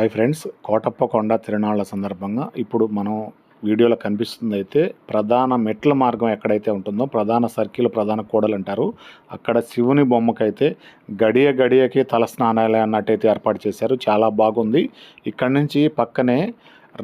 Hi friends, Kotappakonda తిరునాళ్ళ సందర్భంగా ఇప్పుడు మనం వీడియోలో కనిపిస్తుంది అయితే ప్రధాన మెట్ల మార్గం ఎక్కడైతే ఉంటుందో ప్రధాన సర్కిల్, ప్రధాన కూడలు అంటారు. అక్కడ శివుని బొమ్మకైతే గడియ గడియకి తలస్నానాలే అన్నట్టయితే ఏర్పాటు చేశారు. చాలా బాగుంది. ఇక్కడి నుంచి పక్కనే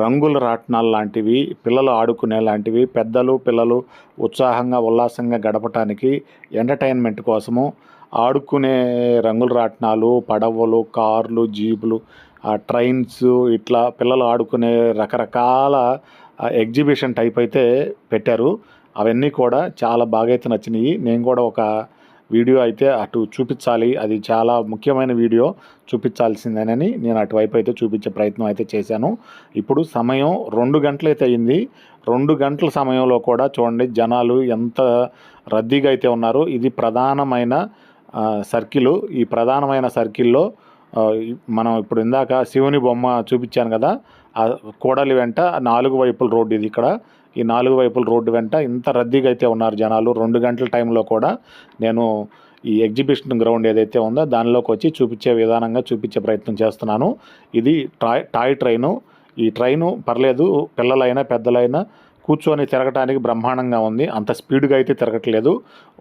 రంగుల రాట్నాలు లాంటివి, పిల్లలు ఆడుకునే లాంటివి, పెద్దలు పిల్లలు ఉత్సాహంగా ఉల్లాసంగా గడపటానికి ఎంటర్టైన్మెంట్ కోసము ఆడుకునే రంగుల రాట్నాలు, పడవలు, కార్లు, జీపులు, ట్రైన్స్, ఇట్లా పిల్లలు ఆడుకునే రకరకాల ఎగ్జిబిషన్ టైప్ అయితే పెట్టారు. అవన్నీ కూడా చాలా బాగా అయితే నచ్చినాయి. నేను కూడా ఒక వీడియో అయితే అటు చూపించాలి, అది చాలా ముఖ్యమైన వీడియో, చూపించాల్సిందేనని నేను అటువైపు అయితే చూపించే ప్రయత్నం అయితే చేశాను. ఇప్పుడు సమయం 2 గంటలైతే అయింది. 2 గంటల సమయంలో కూడా చూడండి జనాలు ఎంత రద్దీగా అయితే ఉన్నారు. ఇది ప్రధానమైన సర్కిల్. ఈ ప్రధానమైన సర్కిల్లో మనం ఇప్పుడు ఇందాక శివుని బొమ్మ చూపించాను కదా, ఆ కూడలి వెంట 4 వైపుల రోడ్డు ఇది. ఇక్కడ ఈ 4 వైపుల రోడ్డు వెంట ఇంత రద్దీగా అయితే ఉన్నారు జనాలు. 2 గంటల టైంలో కూడా నేను ఈ ఎగ్జిబిషన్ గ్రౌండ్ ఏదైతే ఉందో దానిలోకి వచ్చి చూపించే విధానంగా చూపించే ప్రయత్నం చేస్తున్నాను. ఇది టాయ్ ట్రైను. ఈ ట్రైను పర్లేదు, పిల్లలైనా పెద్దలైనా కూర్చొని తిరగటానికి బ్రహ్మాండంగా ఉంది. అంత స్పీడ్గా అయితే తిరగట్లేదు,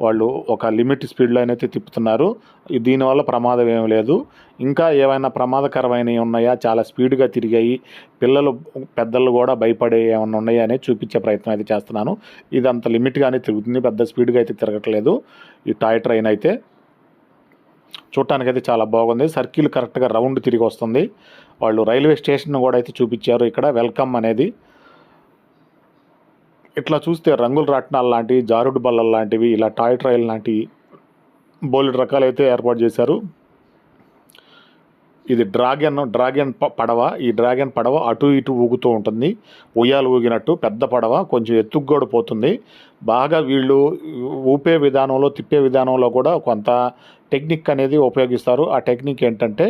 వాళ్ళు ఒక లిమిట్ స్పీడ్లో అయితే తిప్పుతున్నారు. దీనివల్ల ప్రమాదం ఏమి లేదు. ఇంకా ఏమైనా ప్రమాదకరమైనవి ఉన్నాయా, చాలా స్పీడ్గా తిరిగాయి, పిల్లలు పెద్దలు కూడా భయపడే ఏమైనా ఉన్నాయా అనేది చూపించే ప్రయత్నం అయితే చేస్తున్నాను. ఇది అంత లిమిట్గానే తిరుగుతుంది, పెద్ద స్పీడ్గా అయితే తిరగట్లేదు ఈ టాయ్ ట్రైన్ అయితే. చూడటానికైతే చాలా బాగుంది. సర్కిల్ కరెక్ట్గా రౌండ్ తిరిగి వస్తుంది. వాళ్ళు రైల్వే స్టేషన్ కూడా అయితే చూపించారు ఇక్కడ, వెల్కమ్ అనేది. ఇట్లా చూస్తే రంగుల రాట్నాలు లాంటివి, జారుడు బల్లలు లాంటివి, ఇలా టాయ్ ట్రైన్ లాంటివి బోలెడు రకాలైతే ఏర్పాటు చేశారు. ఇది డ్రాగన్ పడవ. ఈ డ్రాగన్ పడవ అటు ఇటు ఊగుతూ ఉంటుంది, ఉయ్యాలు ఊగినట్టు. పెద్ద పడవ, కొంచెం ఎత్తుకు కూడా పోతుంది. బాగా వీళ్ళు ఊపే విధానంలో, తిప్పే విధానంలో కూడా కొంత టెక్నిక్ అనేది ఉపయోగిస్తారు. ఆ టెక్నిక్ ఏంటంటే,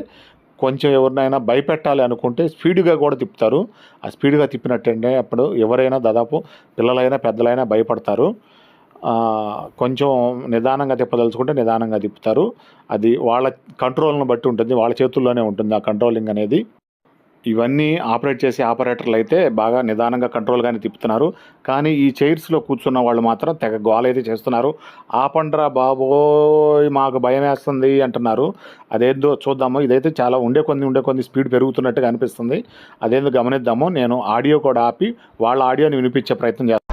కొంచెం ఎవరినైనా భయపెట్టాలి అనుకుంటే స్పీడ్గా కూడా తిప్పుతారు. ఆ స్పీడ్గా తిప్పినట్టంటే అప్పుడు ఎవరైనా, దాదాపు పిల్లలైనా పెద్దలైనా భయపడతారు. కొంచెం నిదానంగా తిప్పదలుచుకుంటే నిదానంగా తిప్పుతారు. అది వాళ్ళ కంట్రోల్ని బట్టి ఉంటుంది, వాళ్ళ చేతుల్లోనే ఉంటుంది ఆ కంట్రోలింగ్ అనేది. ఇవన్నీ ఆపరేట్ చేసే ఆపరేటర్లు అయితే బాగా నిదానంగా కంట్రోల్గానే తిప్పుతున్నారు. కానీ ఈ చైర్స్లో కూర్చున్న వాళ్ళు మాత్రం తెగ గోలైతే చేస్తున్నారు. ఆపండ్రా బాబోయ్, మాకు భయం వేస్తుంది అంటున్నారు. అదేందో చూద్దాము. ఇదైతే చాలా ఉండే కొద్ది స్పీడ్ పెరుగుతున్నట్టుగా అనిపిస్తుంది. అదేందో గమనిద్దాము. నేను ఆడియో కూడా ఆపి వాళ్ళ ఆడియోని వినిపించే ప్రయత్నం చేస్తాను.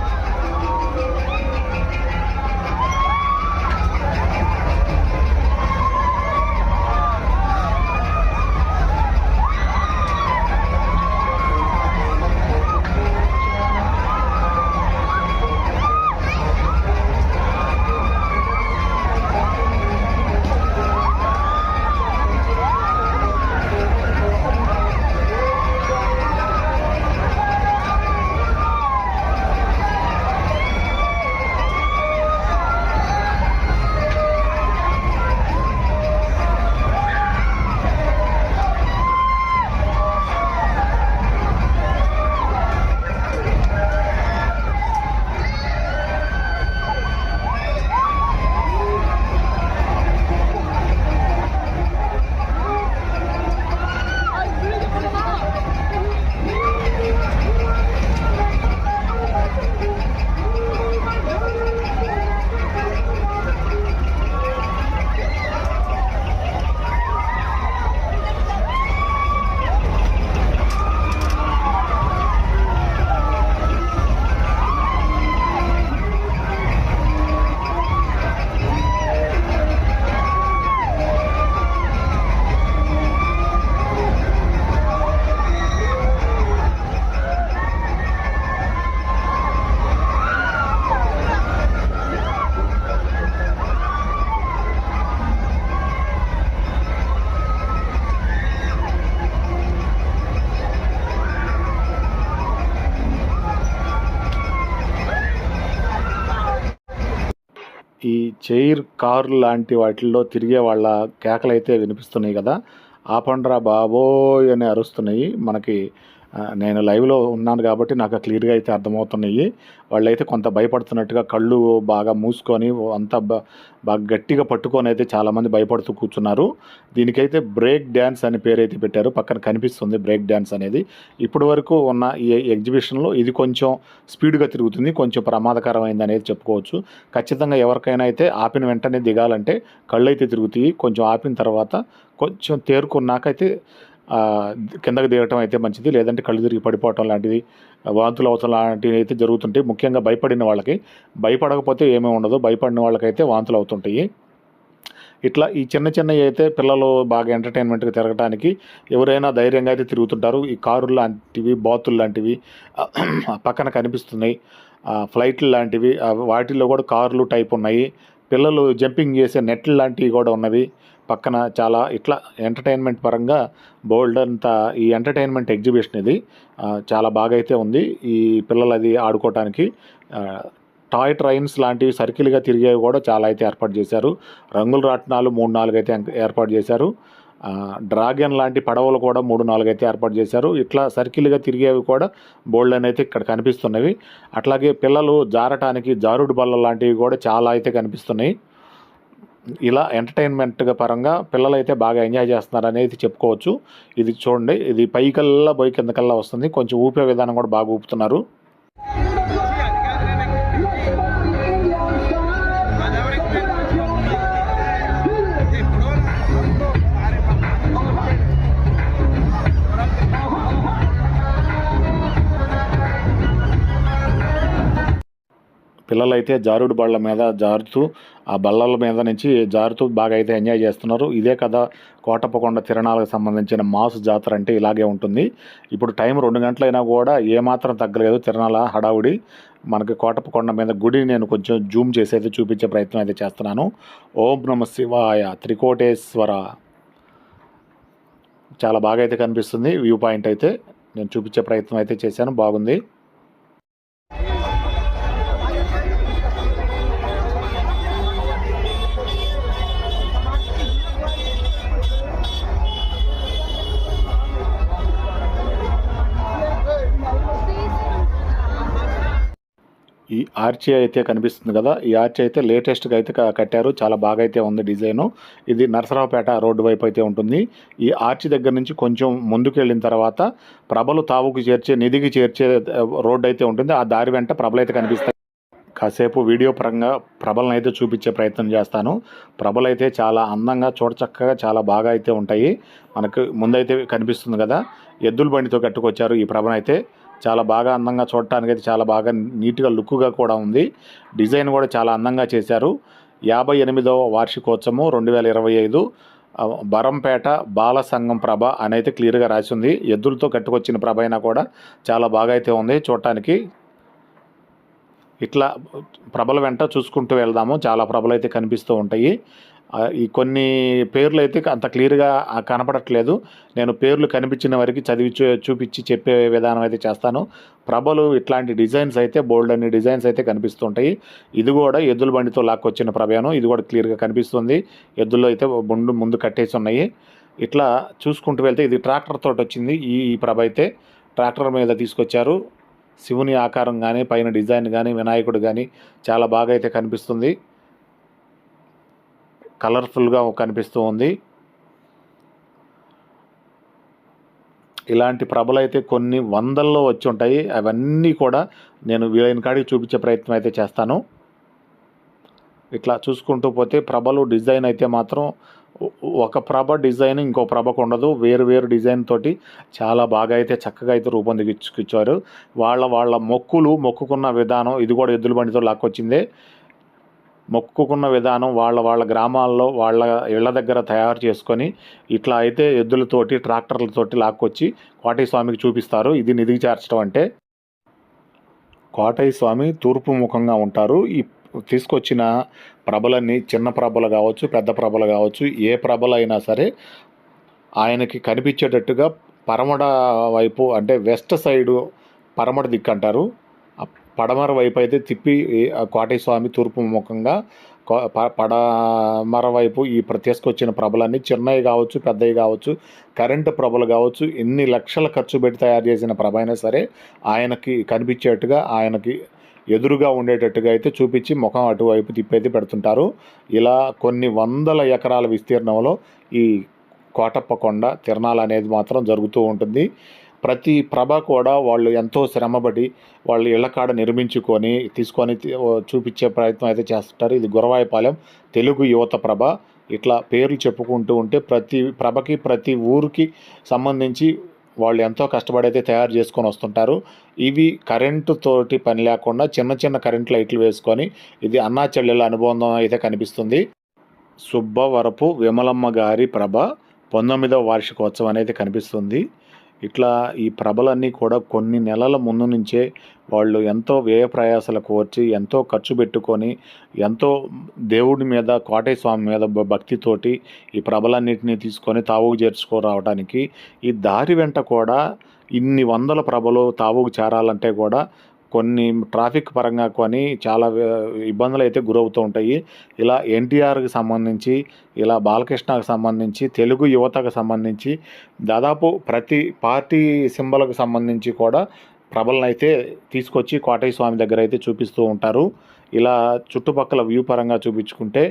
ఈ చైర్ కారు లాంటి వాటిల్లో తిరిగే వాళ్ళ కేకలైతే వినిపిస్తున్నాయి కదా, ఆపండ్రా బాబోయ్ అని అరుస్తున్నాయి. మనకి నేను లైవ్లో ఉన్నాను కాబట్టి నాకు క్లియర్గా అయితే అర్థమవుతున్నాయి. వాళ్ళైతే కొంత భయపడుతున్నట్టుగా కళ్ళు బాగా మూసుకొని అంతా బాగా గట్టిగా పట్టుకొని అయితే చాలామంది భయపడుతూ కూర్చున్నారు. దీనికైతే బ్రేక్ డ్యాన్స్ అని పేరైతే పెట్టారు. పక్కన కనిపిస్తుంది బ్రేక్ డ్యాన్స్ అనేది. ఇప్పటి వరకు ఉన్న ఈ ఎగ్జిబిషన్లో ఇది కొంచెం స్పీడ్గా తిరుగుతుంది, కొంచెం ప్రమాదకరమైంది అనేది చెప్పుకోవచ్చు. ఖచ్చితంగా ఎవరికైనా అయితే ఆపిన వెంటనే దిగాలంటే కళ్ళు అయితే తిరుగుతాయి. కొంచెం ఆపిన తర్వాత కొంచెం తేరుకున్నాకైతే కిందకి దిగటం అయితే మంచిది. లేదంటే కళ్ళు తిరిగి పడిపోవటం లాంటిది, వాంతులు అవసరం లాంటివి అయితే జరుగుతుంటాయి. ముఖ్యంగా భయపడిన వాళ్ళకి. భయపడకపోతే ఏమీ ఉండదు, భయపడిన వాళ్ళకైతే వాంతులు అవుతుంటాయి. ఇట్లా ఈ చిన్న చిన్నవి అయితే పిల్లలు బాగా ఎంటర్టైన్మెంట్గా తిరగడానికి ఎవరైనా ధైర్యంగా అయితే తిరుగుతుంటారు. ఈ కారులు లాంటివి, బాతులు లాంటివి పక్కన కనిపిస్తున్నాయి. ఫ్లైట్లు లాంటివి, వాటిల్లో కూడా కార్లు టైప్ ఉన్నాయి. పిల్లలు జంపింగ్ చేసే నెట్లు లాంటివి కూడా ఉన్నవి పక్కన. చాలా ఇట్లా ఎంటర్టైన్మెంట్ పరంగా బోల్డ్ అంతా ఈ ఎంటర్టైన్మెంట్ ఎగ్జిబిషన్ ఇది చాలా బాగా అయితే ఉంది. ఈ పిల్లలు అది ఆడుకోవటానికి టాయ్ ట్రైన్స్ లాంటివి సర్కిల్గా తిరిగేవి కూడా చాలా అయితే ఏర్పాటు చేశారు. రంగుల రాట్నాలు 3-4 అయితే ఏర్పాటు చేశారు. డ్రాగన్ లాంటి పడవలు కూడా 3-4 అయితే ఏర్పాటు చేశారు. ఇట్లా సర్కిల్గా తిరిగేవి కూడా బోల్డ్ అని అయితే ఇక్కడ కనిపిస్తున్నవి. అట్లాగే పిల్లలు జారటానికి జారుడు బల్ల లాంటివి కూడా చాలా అయితే కనిపిస్తున్నాయి. ఇలా ఎంటర్టైన్మెంట్గా పరంగా పిల్లలు అయితే బాగా ఎంజాయ్ చేస్తున్నారు అనేది చెప్పుకోవచ్చు. ఇది చూడండి, ఇది పైకల్లా పోయి కిందకల్లా వస్తుంది. కొంచెం ఊపే విధానం కూడా బాగా ఊపుతున్నారు. పిల్లలైతే జారుడు బళ్ళ మీద జారుతూ, ఆ బల్లల మీద నుంచి జారుతూ బాగా అయితే ఎంజాయ్ చేస్తున్నారు. ఇదే కదా కోటప్పకొండ తిరణాలకు సంబంధించిన మాస్ జాతర అంటే ఇలాగే ఉంటుంది. ఇప్పుడు టైం 2 గంటలైనా కూడా ఏమాత్రం తగ్గలేదు తిరణాల హడావుడి. మనకి కోటప్పకొండ మీద గుడి నేను కొంచెం జూమ్ చేసి అయితే చూపించే ప్రయత్నం అయితే చేస్తున్నాను. ఓం నమ శివాయ, త్రికోటేశ్వర. చాలా బాగా అయితే కనిపిస్తుంది వ్యూ పాయింట్ అయితే. నేను చూపించే ప్రయత్నం అయితే చేశాను, బాగుంది. ఈ ఆర్చి అయితే కనిపిస్తుంది కదా, ఈ ఆర్చి అయితే లేటెస్ట్గా అయితే కట్టారు. చాలా బాగా అయితే ఉంది డిజైను. ఇది నరసరావుపేట రోడ్డు వైపు అయితే ఉంటుంది. ఈ ఆర్చి దగ్గర నుంచి కొంచెం ముందుకు వెళ్ళిన తర్వాత ప్రభలు తావుకు చేర్చే, నిధికి చేర్చే రోడ్డు అయితే ఉంటుంది. ఆ దారి వెంట ప్రభలు అయితే కనిపిస్తాయి. కాసేపు వీడియో పరంగా ప్రభలను అయితే చూపించే ప్రయత్నం చేస్తాను. ప్రభలు అయితే చాలా అందంగా, చూడచక్కగా చాలా బాగా అయితే ఉంటాయి. మనకు ముందైతే కనిపిస్తుంది కదా, ఎద్దుల బండితో కట్టుకొచ్చారు ఈ ప్రభను అయితే. చాలా బాగా అందంగా చూడటానికి అయితే చాలా బాగా నీట్గా లుక్గా కూడా ఉంది. డిజైన్ కూడా చాలా అందంగా చేశారు. 58వ వార్షికోత్సవం 2025 బరంపేట బాల సంఘం ప్రభ అని అయితే క్లియర్గా రాసి ఉంది. ఎద్దులతో కట్టుకొచ్చిన ప్రభ అయినా కూడా చాలా బాగా అయితే ఉంది చూడటానికి. ఇట్లా ప్రభల వెంట చూసుకుంటూ వెళ్దాము. చాలా ప్రభలు అయితే కనిపిస్తూ ఉంటాయి. ఈ కొన్ని పేర్లు అయితే అంత క్లియర్గా కనపడట్లేదు. నేను పేర్లు కనిపించిన వరకు చదివి చూపించి చెప్పే విధానం అయితే చేస్తాను. ప్రభలు ఇట్లాంటి డిజైన్స్ అయితే బోల్డ్ అన్ని డిజైన్స్ అయితే కనిపిస్తుంటాయి. ఇది కూడా ఎద్దుల బండితో లాక్కొచ్చిన ప్రభను. ఇది కూడా క్లియర్గా కనిపిస్తుంది. ఎద్దుల్లో అయితే ముందు కట్టేసి ఉన్నాయి. ఇట్లా చూసుకుంటూ వెళ్తే ఇది ట్రాక్టర్ తోటి వచ్చింది. ఈ ప్రభ అయితే ట్రాక్టర్ మీద తీసుకొచ్చారు. శివుని ఆకారం కానీ, పైన డిజైన్ కానీ, వినాయకుడు కానీ చాలా బాగా అయితే కనిపిస్తుంది. కలర్ఫుల్గా కనిపిస్తూ ఉంది. ఇలాంటి ప్రభలు అయితే కొన్ని వందల్లో వచ్చి ఉంటాయి. అవన్నీ కూడా నేను వీలైన కాడికి చూపించే ప్రయత్నం అయితే చేస్తాను. ఇట్లా చూసుకుంటూ పోతే ప్రభలు డిజైన్ అయితే మాత్రం ఒక ప్రభ డిజైన్ ఇంకో ప్రభకు ఉండదు. వేరు డిజైన్ తోటి చాలా బాగా అయితే చక్కగా అయితే రూపొందించుకొచ్చారు. వాళ్ళ మొక్కుకున్న విధానం ఇది కూడా ఎద్దుల బండితో లాక్కొచ్చిందే. మొక్కుకున్న విధానం వాళ్ళ గ్రామాల్లో వాళ్ళ ఇళ్ల దగ్గర తయారు చేసుకొని ఇట్లా అయితే ఎద్దులతోటి ట్రాక్టర్లతోటి లాక్కొచ్చి కోటయ్య స్వామికి చూపిస్తారు. ఇది నిధికి చేర్చడం అంటే. కోటయ్య స్వామి తూర్పు ముఖంగా ఉంటారు. ఈ తీసుకొచ్చిన ప్రభలన్నీ చిన్న ప్రభలు కావచ్చు, పెద్ద ప్రభలు కావచ్చు, ఏ ప్రభలైనా సరే ఆయనకి కనిపించేటట్టుగా పరమడ వైపు అంటే వెస్ట్ సైడు పరమడ దిక్కు అంటారు. పడమర వైపు అయితే తిప్పి కోటయ్య స్వామి తూర్పు ముఖంగా పడమర వైపు ఈ తీసుకొచ్చిన ప్రభలన్నీ చిన్నవి కావచ్చు, పెద్దవి కావచ్చు, కరెంటు ప్రభలు కావచ్చు, ఎన్ని లక్షల ఖర్చు పెట్టి తయారు చేసిన ప్రభ అయినా సరే ఆయనకి కనిపించేట్టుగా, ఆయనకి ఎదురుగా ఉండేటట్టుగా అయితే చూపించి ముఖం అటువైపు తిప్పైతే పెడుతుంటారు. ఇలా కొన్ని వందల ఎకరాల విస్తీర్ణంలో ఈ కోటప్ప కొండ తిరణాలు అనేది మాత్రం జరుగుతూ ఉంటుంది. ప్రతి ప్రభ కూడా వాళ్ళు ఎంతో శ్రమపడి వాళ్ళు ఇళ్ళకాడ నిర్మించుకొని తీసుకొని చూపించే ప్రయత్నం అయితే చేస్తుంటారు. ఇది గురవాయపాలెం తెలుగు యువత ప్రభ. ఇట్లా పేర్లు చెప్పుకుంటూ ఉంటే ప్రతి ప్రభకి, ప్రతి ఊరికి సంబంధించి వాళ్ళు ఎంతో కష్టపడి అయితే తయారు చేసుకొని వస్తుంటారు. ఇవి కరెంటుతోటి పని లేకుండా చిన్న చిన్న కరెంట్ లైట్లు వేసుకొని ఇది అన్నా చెల్లెల అనుబంధం అయితే కనిపిస్తుంది. సుబ్బవరపు విమలమ్మ గారి ప్రభ 19వ వార్షికోత్సవం అనేది కనిపిస్తుంది. ఇట్లా ఈ ప్రభలన్నీ కూడా కొన్ని నెలల ముందు నుంచే వాళ్ళు ఎంతో వ్యయ ప్రయాసాలు కోర్చి, ఎంతో ఖర్చు పెట్టుకొని, ఎంతో దేవుడి మీద, కోటయ్య స్వామి మీద భక్తితోటి ఈ ప్రభలన్నింటినీ తీసుకొని తావుకు చేర్చుకోరావడానికి ఈ దారి వెంట కూడా ఇన్ని వందల ప్రభలు తావుకు చేరాలంటే కూడా కొన్ని ట్రాఫిక్ పరంగా కొని చాలా ఇబ్బందులు అయితే గురవుతూ ఉంటాయి. ఇలా ఎన్టీఆర్కి సంబంధించి, ఇలా బాలకృష్ణకు సంబంధించి, తెలుగు యువతకు సంబంధించి దాదాపు ప్రతి పార్టీ సింబల్కి సంబంధించి కూడా ప్రభలను అయితే తీసుకొచ్చి కోటయ్య స్వామి దగ్గర అయితే చూపిస్తూ ఉంటారు. ఇలా చుట్టుపక్కల వ్యూ పరంగా చూపించుకుంటే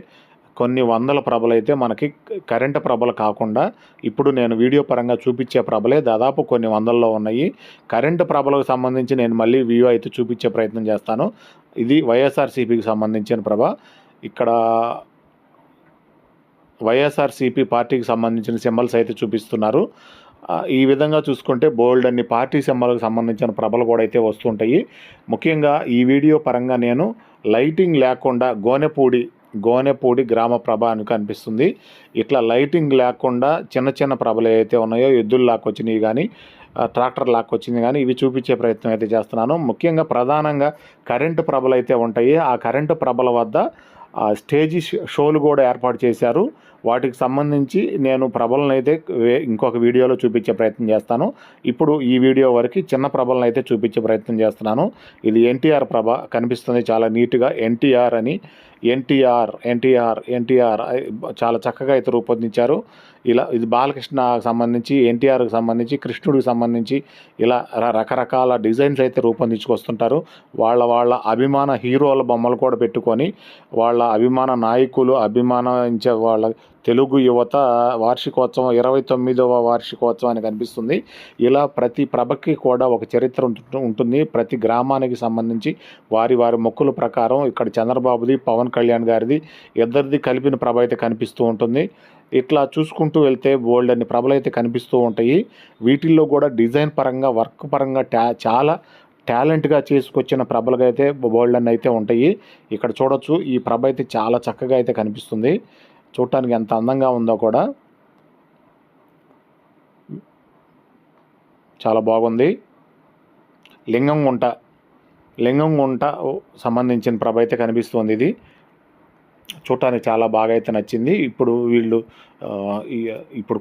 కొన్ని వందల ప్రభలైతే మనకి కరెంటు ప్రభలు కాకుండా ఇప్పుడు నేను వీడియో పరంగా చూపించే ప్రభలే దాదాపు కొన్ని వందల్లో ఉన్నాయి. కరెంటు ప్రభలకు సంబంధించి నేను మళ్ళీ వ్యూ అయితే చూపించే ప్రయత్నం చేస్తాను. ఇది వైఎస్ఆర్సీపీకి సంబంధించిన ప్రభ. ఇక్కడ వైఎస్ఆర్సీపీ పార్టీకి సంబంధించిన సింబల్స్ అయితే చూపిస్తున్నారు. ఈ విధంగా చూసుకుంటే బోల్డ్ అన్ని పార్టీ సింబల్కి సంబంధించిన ప్రభలు కూడా అయితే వస్తుంటాయి. ముఖ్యంగా ఈ వీడియో పరంగా నేను లైటింగ్ లేకుండా గోనెపూడి గ్రామ ప్రభ అని కనిపిస్తుంది. ఇట్లా లైటింగ్ లేకుండా చిన్న చిన్న ప్రభలు ఏవైతే ఉన్నాయో ఎద్దులు లాక్కొచ్చినవి కానీ, ట్రాక్టర్ లాక్కొచ్చింది కానీ ఇవి చూపించే ప్రయత్నం అయితే చేస్తున్నాను. ముఖ్యంగా ప్రధానంగా కరెంటు ప్రభలు అయితే ఉంటాయి. ఆ కరెంటు ప్రభల వద్ద స్టేజీ షోలు కూడా ఏర్పాటు చేశారు. వాటికి సంబంధించి నేను ప్రభలను అయితే ఇంకొక వీడియోలో చూపించే ప్రయత్నం చేస్తాను. ఇప్పుడు ఈ వీడియో వరకు చిన్న ప్రభలను అయితే చూపించే ప్రయత్నం చేస్తున్నాను. ఇది ఎన్టీఆర్ ప్రభ కనిపిస్తుంది చాలా నీట్గా. ఎన్టీఆర్ అని ఎన్టీఆర్ చాలా చక్కగా అయితే రూపొందించారు. ఇలా ఇది బాలకృష్ణకు సంబంధించి, ఎన్టీఆర్కి సంబంధించి, కృష్ణుడికి సంబంధించి ఇలా రకరకాల డిజైన్స్ అయితే రూపొందించుకొస్తుంటారు. వాళ్ళ అభిమాన హీరోల బొమ్మలు కూడా పెట్టుకొని వాళ్ళ అభిమాన నాయకులు అభిమానించే వాళ్ళ తెలుగు యువత వార్షికోత్సవం 29వ వార్షికోత్సవాన్ని కనిపిస్తుంది. ఇలా ప్రతి ప్రభకి కూడా ఒక చరిత్ర ఉంటుంది. ప్రతి గ్రామానికి సంబంధించి వారి మొక్కుల ప్రకారం ఇక్కడ చంద్రబాబుది, పవన్ కళ్యాణ్ గారిది ఇద్దరిది కలిపిన ప్రభ అయితే కనిపిస్తూ ఉంటుంది. ఇట్లా చూసుకుంటూ వెళ్తే బోల్డ్ అన్ని ప్రభలు అయితే కనిపిస్తూ ఉంటాయి. వీటిల్లో కూడా డిజైన్ పరంగా, వర్క్ పరంగా చాలా టాలెంట్గా చేసుకొచ్చిన ప్రభలుగా అయితే బోల్డ్ అన్ని అయితే ఉంటాయి. ఇక్కడ చూడొచ్చు ఈ ప్రభ అయితే చాలా చక్కగా అయితే కనిపిస్తుంది. చూడటానికి ఎంత అందంగా ఉందో కూడా చాలా బాగుంది. లింగం గుంట సంబంధించిన ప్రభ అయితే కనిపిస్తుంది. ఇది చూడటానికి చాలా బాగా అయితే నచ్చింది. ఇప్పుడు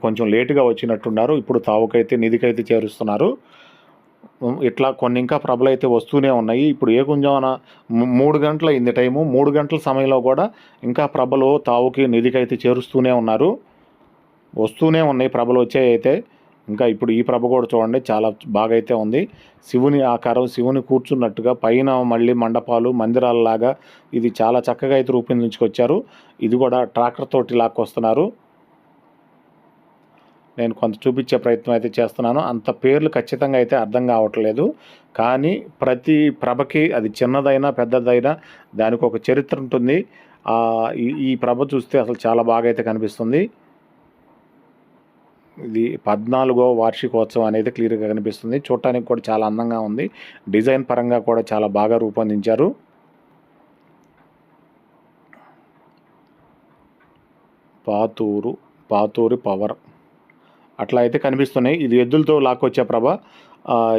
కొంచెం లేటుగా వచ్చినట్టున్నారు. ఇప్పుడు తావుకైతే నిధికైతే చేరుస్తున్నారు. ఇట్లా కొన్ని ఇంకా ప్రభలు అయితే వస్తూనే ఉన్నాయి. ఇప్పుడు ఏ గుంజాన 3 గంటల అయింది టైము. 3 గంటల సమయంలో కూడా ఇంకా ప్రభలు తావుకి నిధికైతే చేరుస్తూనే ఉన్నారు. వస్తూనే ఉన్నాయి ప్రభలు వచ్చాయి అయితే. ఇంకా ఇప్పుడు ఈ ప్రభ కూడా చూడండి చాలా బాగా అయితే ఉంది. శివుని ఆకారం, శివుని కూర్చున్నట్టుగా పైన మళ్ళీ మండపాలు, మందిరాలలాగా ఇది చాలా చక్కగా అయితే రూపొందించుకొచ్చారు. ఇది కూడా ట్రాక్టర్ తోటి లాక్కొస్తున్నారు. నేను కొంత చూపించే ప్రయత్నం అయితే చేస్తున్నాను. అంత పేర్లు ఖచ్చితంగా అయితే అర్థం కావట్లేదు. కానీ ప్రతి ప్రభకి అది చిన్నదైనా పెద్దదైనా దానికి ఒక చరిత్ర ఉంటుంది. ఈ ప్రభ చూస్తే అసలు చాలా బాగా అయితే కనిపిస్తుంది. ఇది 14వ వార్షికోత్సవం అనేది క్లియర్గా కనిపిస్తుంది. చూడటానికి కూడా చాలా అందంగా ఉంది. డిజైన్ పరంగా కూడా చాలా బాగా రూపొందించారు. పాతూరి పవర్ అట్లా అయితే కనిపిస్తున్నాయి. ఇది ఎద్దులతో లాక్కొచ్చే ప్రభ.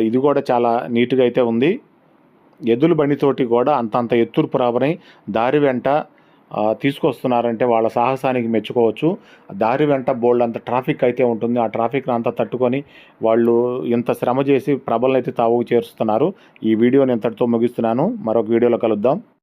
ఇది కూడా చాలా నీట్గా అయితే ఉంది. ఎద్దుల బండితోటి కూడా అంతంత ఎత్తురు ప్రభని దారి వెంట తీసుకొస్తున్నారంటే వాళ్ళ సాహసానికి మెచ్చుకోవచ్చు. దారి వెంట బోల్డ్ అంత ట్రాఫిక్ అయితే ఉంటుంది. ఆ ట్రాఫిక్ని అంతా తట్టుకొని వాళ్ళు ఇంత శ్రమ చేసి ప్రభలను అయితే తావుకు చేరుస్తున్నారు. ఈ వీడియోని ఇంతటితో ముగిస్తున్నాను. మరొక వీడియోలో కలుద్దాం.